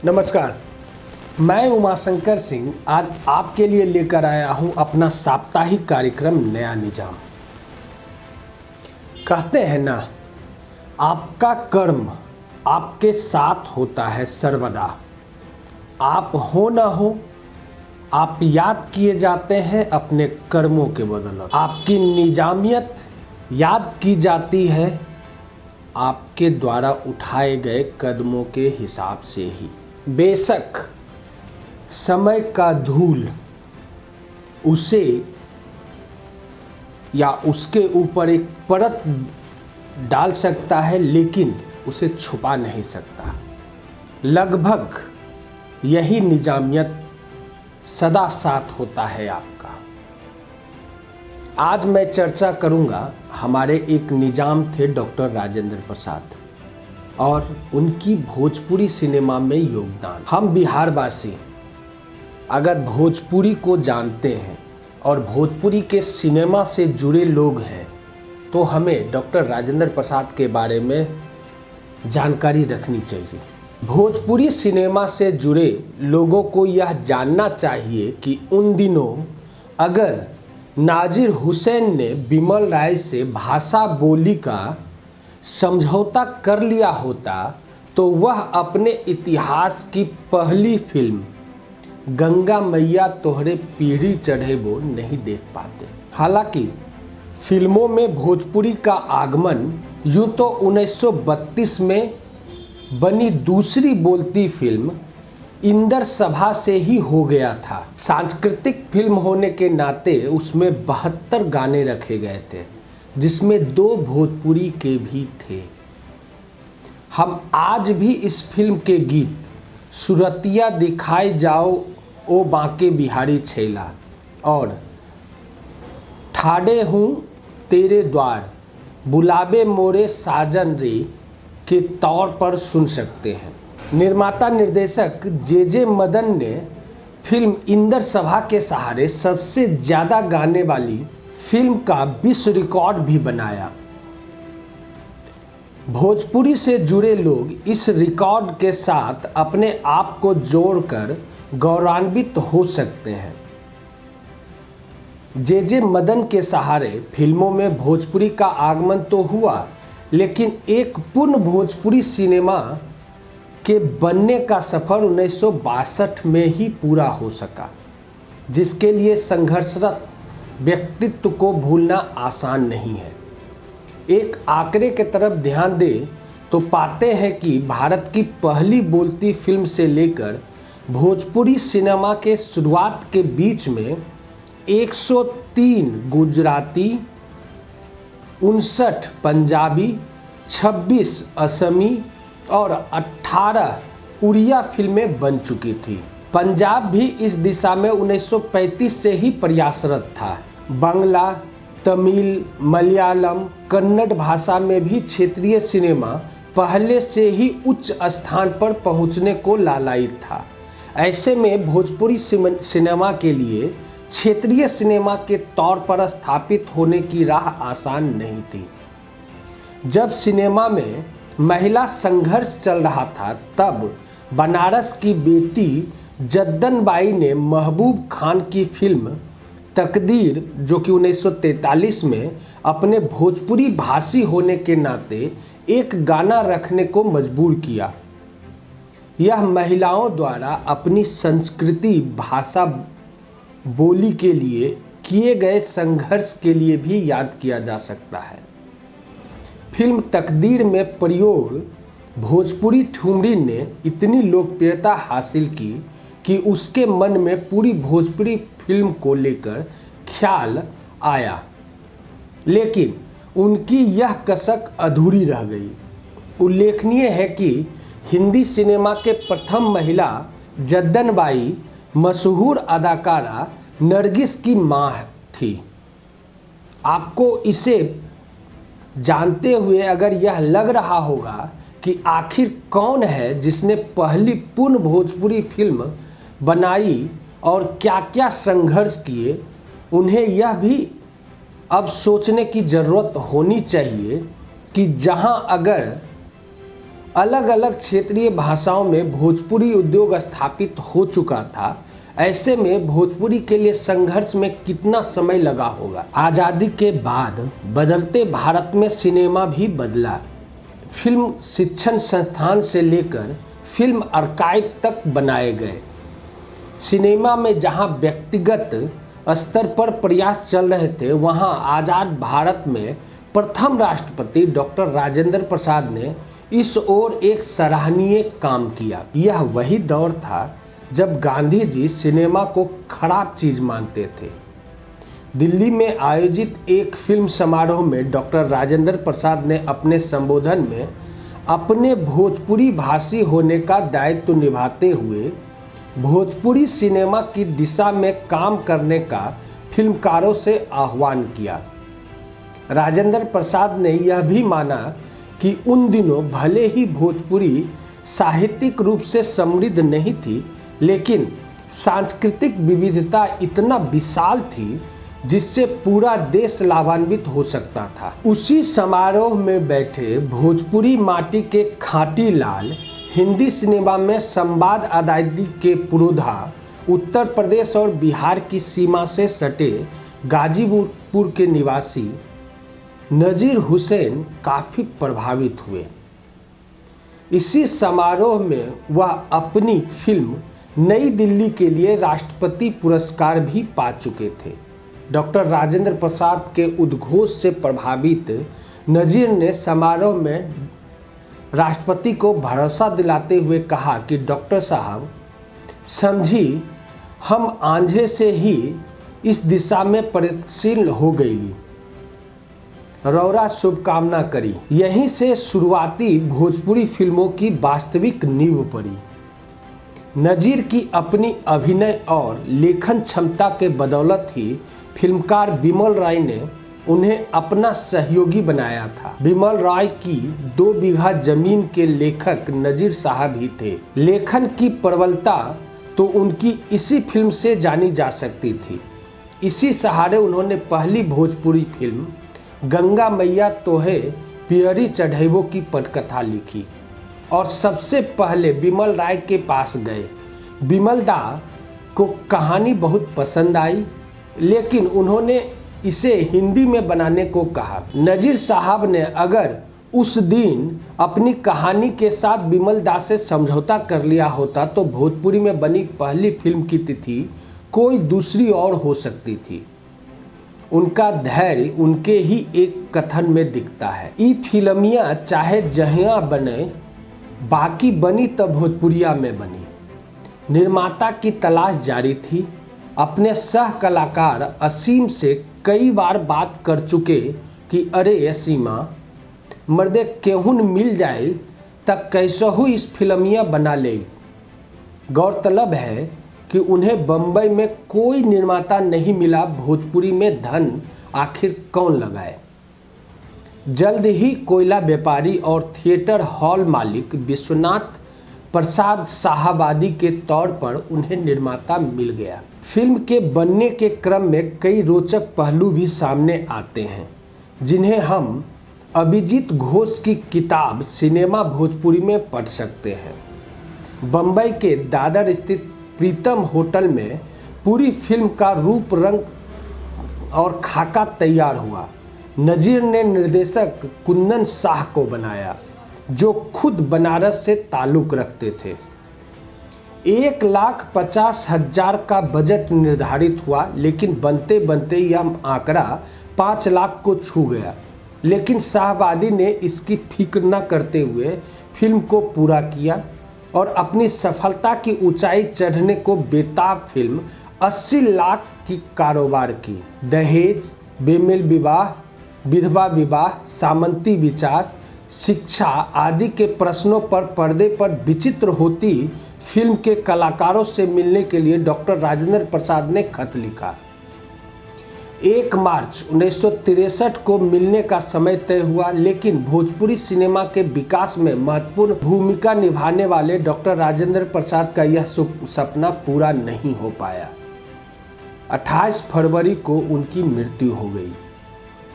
नमस्कार, मैं उमाशंकर सिंह आज आपके लिए लेकर आया हूं अपना साप्ताहिक कार्यक्रम नया निजाम। कहते हैं ना, आपका कर्म आपके साथ होता है सर्वदा। आप हो ना हो, आप याद किए जाते हैं अपने कर्मों के बदौलत। आपकी निजामियत याद की जाती है आपके द्वारा उठाए गए कदमों के हिसाब से ही। बेशक समय का धूल उसे या उसके ऊपर एक परत डाल सकता है, लेकिन उसे छुपा नहीं सकता। लगभग यही निजामियत सदा साथ होता है आपका। आज मैं चर्चा करूंगा, हमारे एक निजाम थे डॉक्टर राजेंद्र प्रसाद और उनकी भोजपुरी सिनेमा में योगदान। हम बिहारवासी अगर भोजपुरी को जानते हैं और भोजपुरी के सिनेमा से जुड़े लोग हैं तो हमें डॉक्टर राजेंद्र प्रसाद के बारे में जानकारी रखनी चाहिए। भोजपुरी सिनेमा से जुड़े लोगों को यह जानना चाहिए कि उन दिनों अगर नाजिर हुसैन ने बिमल राय से भाषा बोली का समझौता कर लिया होता तो वह अपने इतिहास की पहली फिल्म गंगा मैया तोहरे पीढ़ी चढ़े वो नहीं देख पाते। हालांकि फिल्मों में भोजपुरी का आगमन यूँ तो 1932 में बनी दूसरी बोलती फिल्म इंदर सभा से ही हो गया था। सांस्कृतिक फिल्म होने के नाते उसमें 72 गाने रखे गए थे, जिसमें 2 भोजपुरी के भी थे। हम आज भी इस फिल्म के गीत सुरतिया दिखाए जाओ ओ बांके बिहारी छैला और ठाड़े हूँ तेरे द्वार बुलावे मोरे साजन रे के तौर पर सुन सकते हैं। निर्माता निर्देशक जे मदन ने फिल्म इंदर सभा के सहारे सबसे ज़्यादा गाने वाली फिल्म का विश्व रिकॉर्ड भी बनाया। भोजपुरी से जुड़े लोग इस रिकॉर्ड के साथ अपने आप को जोड़कर गौरवान्वित हो सकते हैं। जे मदन के सहारे फिल्मों में भोजपुरी का आगमन तो हुआ, लेकिन एक पूर्ण भोजपुरी सिनेमा के बनने का सफ़र 1962 में ही पूरा हो सका, जिसके लिए संघर्षरत व्यक्तित्व को भूलना आसान नहीं है। एक आंकड़े के तरफ ध्यान दें तो पाते हैं कि भारत की पहली बोलती फिल्म से लेकर भोजपुरी सिनेमा के शुरुआत के बीच में 103 गुजराती, 59 पंजाबी, 26 असमी और 18 उड़िया फिल्में बन चुकी थी। पंजाब भी इस दिशा में 1935 से ही प्रयासरत था। बांग्ला, तमिल, मलयालम, कन्नड़ भाषा में भी क्षेत्रीय सिनेमा पहले से ही उच्च स्थान पर पहुंचने को लालायित था। ऐसे में भोजपुरी सिनेमा के लिए क्षेत्रीय सिनेमा के तौर पर स्थापित होने की राह आसान नहीं थी। जब सिनेमा में महिला संघर्ष चल रहा था, तब बनारस की बेटी जद्दन बाई ने महबूब खान की फिल्म तकदीर, जो कि 1943 में अपने भोजपुरी भाषी होने के नाते एक गाना रखने को मजबूर किया। यह महिलाओं द्वारा अपनी संस्कृति, भाषा, बोली के लिए किए गए संघर्ष के लिए भी याद किया जा सकता है। फिल्म तकदीर में प्रयोग भोजपुरी ठुमरी ने इतनी लोकप्रियता हासिल की कि उसके मन में पूरी भोजपुरी फिल्म को लेकर ख्याल आया, लेकिन उनकी यह कसक अधूरी रह गई। उल्लेखनीय है कि हिंदी सिनेमा के प्रथम महिला जद्दन बाई मशहूर अदाकारा नरगिस की मां थी। आपको इसे जानते हुए अगर यह लग रहा होगा कि आखिर कौन है जिसने पहली पूर्ण भोजपुरी फिल्म बनाई और क्या क्या संघर्ष किए, उन्हें यह भी अब सोचने की ज़रूरत होनी चाहिए कि जहां अगर अलग अलग क्षेत्रीय भाषाओं में भोजपुरी उद्योग स्थापित हो चुका था, ऐसे में भोजपुरी के लिए संघर्ष में कितना समय लगा होगा। आज़ादी के बाद बदलते भारत में सिनेमा भी बदला। फिल्म शिक्षण संस्थान से लेकर फिल्म आर्काइव तक बनाए गए। सिनेमा में जहां व्यक्तिगत स्तर पर प्रयास चल रहे थे, वहां आज़ाद भारत में प्रथम राष्ट्रपति डॉक्टर राजेंद्र प्रसाद ने इस ओर एक सराहनीय काम किया। यह वही दौर था जब गांधी जी सिनेमा को खराब चीज मानते थे। दिल्ली में आयोजित एक फिल्म समारोह में डॉक्टर राजेंद्र प्रसाद ने अपने संबोधन में अपने भोजपुरी भाषी होने का दायित्व निभाते हुए भोजपुरी सिनेमा की दिशा में काम करने का फिल्मकारों से आह्वान किया। राजेंद्र प्रसाद ने यह भी माना कि उन दिनों भले ही भोजपुरी साहित्यिक रूप से समृद्ध नहीं थी, लेकिन सांस्कृतिक विविधता इतना विशाल थी जिससे पूरा देश लाभान्वित हो सकता था। उसी समारोह में बैठे भोजपुरी माटी के खाटी लाल हिंदी सिनेमा में संवाद अदायगी के पुरोधा उत्तर प्रदेश और बिहार की सीमा से सटे गाजीपुर के निवासी नजीर हुसैन काफ़ी प्रभावित हुए। इसी समारोह में वह अपनी फिल्म नई दिल्ली के लिए राष्ट्रपति पुरस्कार भी पा चुके थे। डॉक्टर राजेंद्र प्रसाद के उद्घोष से प्रभावित नजीर ने समारोह में राष्ट्रपति को भरोसा दिलाते हुए कहा कि डॉक्टर साहब समझी, हम आंझे से ही इस दिशा में प्रयत्नशील हो गई, रौरा शुभकामना करी। यहीं से शुरुआती भोजपुरी फिल्मों की वास्तविक नींव पड़ी। नजीर की अपनी अभिनय और लेखन क्षमता के बदौलत ही फिल्मकार बिमल राय ने उन्हें अपना सहयोगी बनाया था। बिमल राय की 2 बीघा जमीन के लेखक नजीर साहब ही थे। लेखन की प्रबलता तो उनकी इसी फिल्म से जानी जा सकती थी। इसी सहारे उन्होंने पहली भोजपुरी फिल्म गंगा मैया तोहे पियरी चढ़ैबो की पटकथा लिखी और सबसे पहले बिमल राय के पास गए। बिमल दा को कहानी बहुत पसंद आई, लेकिन उन्होंने इसे हिंदी में बनाने को कहा। नजीर साहब ने अगर उस दिन अपनी कहानी के साथ बिमल दा से समझौता कर लिया होता तो भोजपुरी में बनी पहली फिल्म की तिथि कोई दूसरी और हो सकती थी। उनका धैर्य उनके ही एक कथन में दिखता है, ई फिल्मिया चाहे जहिया बने, बाकी बनी तब भोजपुरिया में बनी। निर्माता की तलाश जारी थी। अपने सह कलाकार असीम से कई बार बात कर चुके कि अरे असीमा, मर्दे केहुन मिल जाए तक कैसहू इस फिल्मिया बना ले। गौरतलब है कि उन्हें बम्बई में कोई निर्माता नहीं मिला। भोजपुरी में धन आखिर कौन लगाए। जल्द ही कोयला व्यापारी और थिएटर हॉल मालिक विश्वनाथ प्रसाद साहबादी के तौर पर उन्हें निर्माता मिल गया। फिल्म के बनने के क्रम में कई रोचक पहलू भी सामने आते हैं, जिन्हें हम अभिजीत घोष की किताब सिनेमा भोजपुरी में पढ़ सकते हैं। बम्बई के दादर स्थित प्रीतम होटल में पूरी फिल्म का रूप रंग और खाका तैयार हुआ। नजीर ने निर्देशक कुंदन शाह को बनाया, जो खुद बनारस से ताल्लुक़ रखते थे। 1,50,000 का बजट निर्धारित हुआ, लेकिन बनते बनते यह आंकड़ा 5 लाख को छू गया। लेकिन शाहबादी ने इसकी फिक्र न करते हुए फिल्म को पूरा किया और अपनी सफलता की ऊंचाई चढ़ने को बेताब फिल्म 80 लाख की कारोबार की। दहेज, बेमेल विवाह, विधवा विवाह, सामंती विचार, शिक्षा आदि के प्रश्नों पर पर्दे पर विचित्र होती फिल्म के कलाकारों से मिलने के लिए डॉक्टर राजेंद्र प्रसाद ने खत लिखा। 1 मार्च 1963 को मिलने का समय तय हुआ, लेकिन भोजपुरी सिनेमा के विकास में महत्वपूर्ण भूमिका निभाने वाले डॉक्टर राजेंद्र प्रसाद का यह सपना पूरा नहीं हो पाया। 28 फरवरी को उनकी मृत्यु हो गई।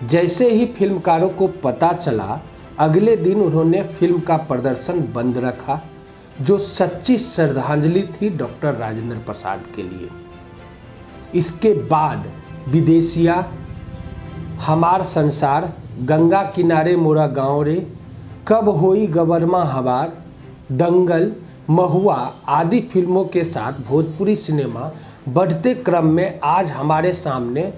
जैसे ही फिल्मकारों को पता चला, अगले दिन उन्होंने फिल्म का प्रदर्शन बंद रखा, जो सच्ची श्रद्धांजलि थी डॉक्टर राजेंद्र प्रसाद के लिए। इसके बाद विदेशिया, हमार संसार, गंगा किनारे मोरा गाँव रे, कब होई गबरमा हवार, दंगल, महुआ आदि फिल्मों के साथ भोजपुरी सिनेमा बढ़ते क्रम में आज हमारे सामने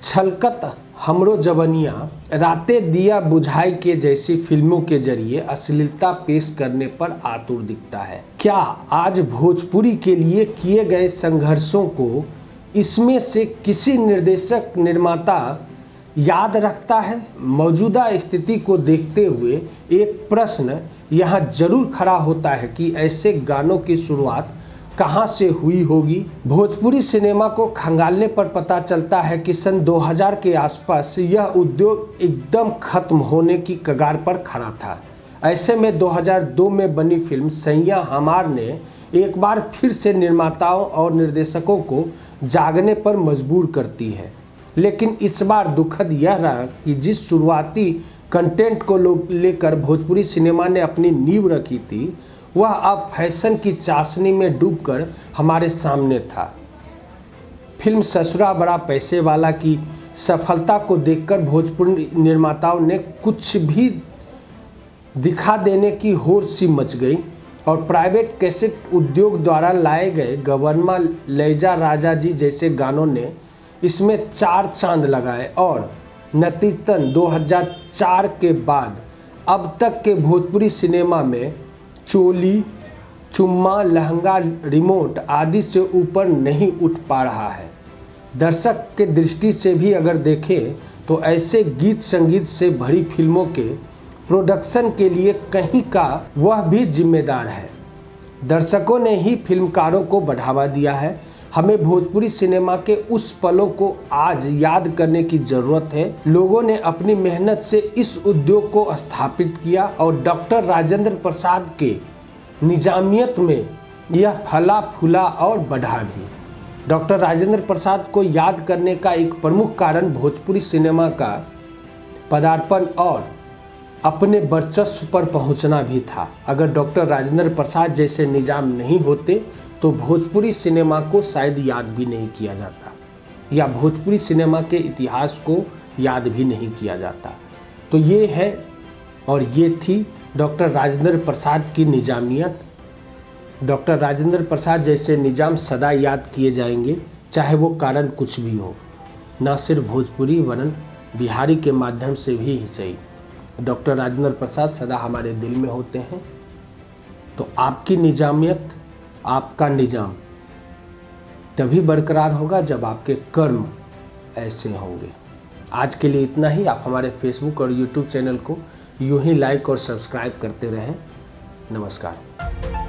छलकत हमरो जवनिया, रातें दिया बुझाई के जैसी फिल्मों के जरिए अश्लीलता पेश करने पर आतुर दिखता है। क्या आज भोजपुरी के लिए किए गए संघर्षों को इसमें से किसी निर्देशक निर्माता याद रखता है? मौजूदा स्थिति को देखते हुए एक प्रश्न यहाँ जरूर खड़ा होता है कि ऐसे गानों की शुरुआत कहाँ से हुई होगी। भोजपुरी सिनेमा को खंगालने पर पता चलता है कि सन 2000 के आसपास यह उद्योग एकदम खत्म होने की कगार पर खड़ा था। ऐसे में 2002 में बनी फिल्म सैया हमार ने एक बार फिर से निर्माताओं और निर्देशकों को जागने पर मजबूर करती है। लेकिन इस बार दुखद यह रहा कि जिस शुरुआती कंटेंट को लेकर भोजपुरी सिनेमा ने अपनी नींव रखी थी, वह अब फैशन की चाशनी में डूबकर हमारे सामने था। फिल्म ससुरा बड़ा पैसे वाला की सफलता को देखकर भोजपुरी निर्माताओं ने कुछ भी दिखा देने की होड़ सी मच गई और प्राइवेट कैसेट उद्योग द्वारा लाए गए गबरमा लैजा राजा जी जैसे गानों ने इसमें चार चांद लगाए और नतीजतन 2004 के बाद अब तक के भोजपुरी सिनेमा में चोली, चुम्मा, लहंगा, रिमोट आदि से ऊपर नहीं उठ पा रहा है। दर्शक के दृष्टि से भी अगर देखें तो ऐसे गीत संगीत से भरी फिल्मों के प्रोडक्शन के लिए कहीं का वह भी जिम्मेदार है। दर्शकों ने ही फिल्मकारों को बढ़ावा दिया है। हमें भोजपुरी सिनेमा के उस पलों को आज याद करने की ज़रूरत है। लोगों ने अपनी मेहनत से इस उद्योग को स्थापित किया और डॉक्टर राजेंद्र प्रसाद के निजामियत में यह फला फूला और बढ़ा भी। डॉक्टर राजेंद्र प्रसाद को याद करने का एक प्रमुख कारण भोजपुरी सिनेमा का पदार्पण और अपने वर्चस्व पर पहुंचना भी था। अगर डॉक्टर राजेंद्र प्रसाद जैसे निजाम नहीं होते तो भोजपुरी सिनेमा को शायद याद भी नहीं किया जाता या भोजपुरी सिनेमा के इतिहास को याद भी नहीं किया जाता। तो ये है और ये थी डॉक्टर राजेंद्र प्रसाद की निजामियत। डॉक्टर राजेंद्र प्रसाद जैसे निजाम सदा याद किए जाएंगे, चाहे वो कारण कुछ भी हो, ना सिर्फ भोजपुरी वरन बिहारी के माध्यम से भी सही। डॉक्टर राजेंद्र प्रसाद सदा हमारे दिल में होते हैं। तो आपकी निजामियत, आपका निजाम तभी बरकरार होगा जब आपके कर्म ऐसे होंगे। आज के लिए इतना ही। आप हमारे फेसबुक और यूट्यूब चैनल को यूं ही लाइक और सब्सक्राइब करते रहें। नमस्कार।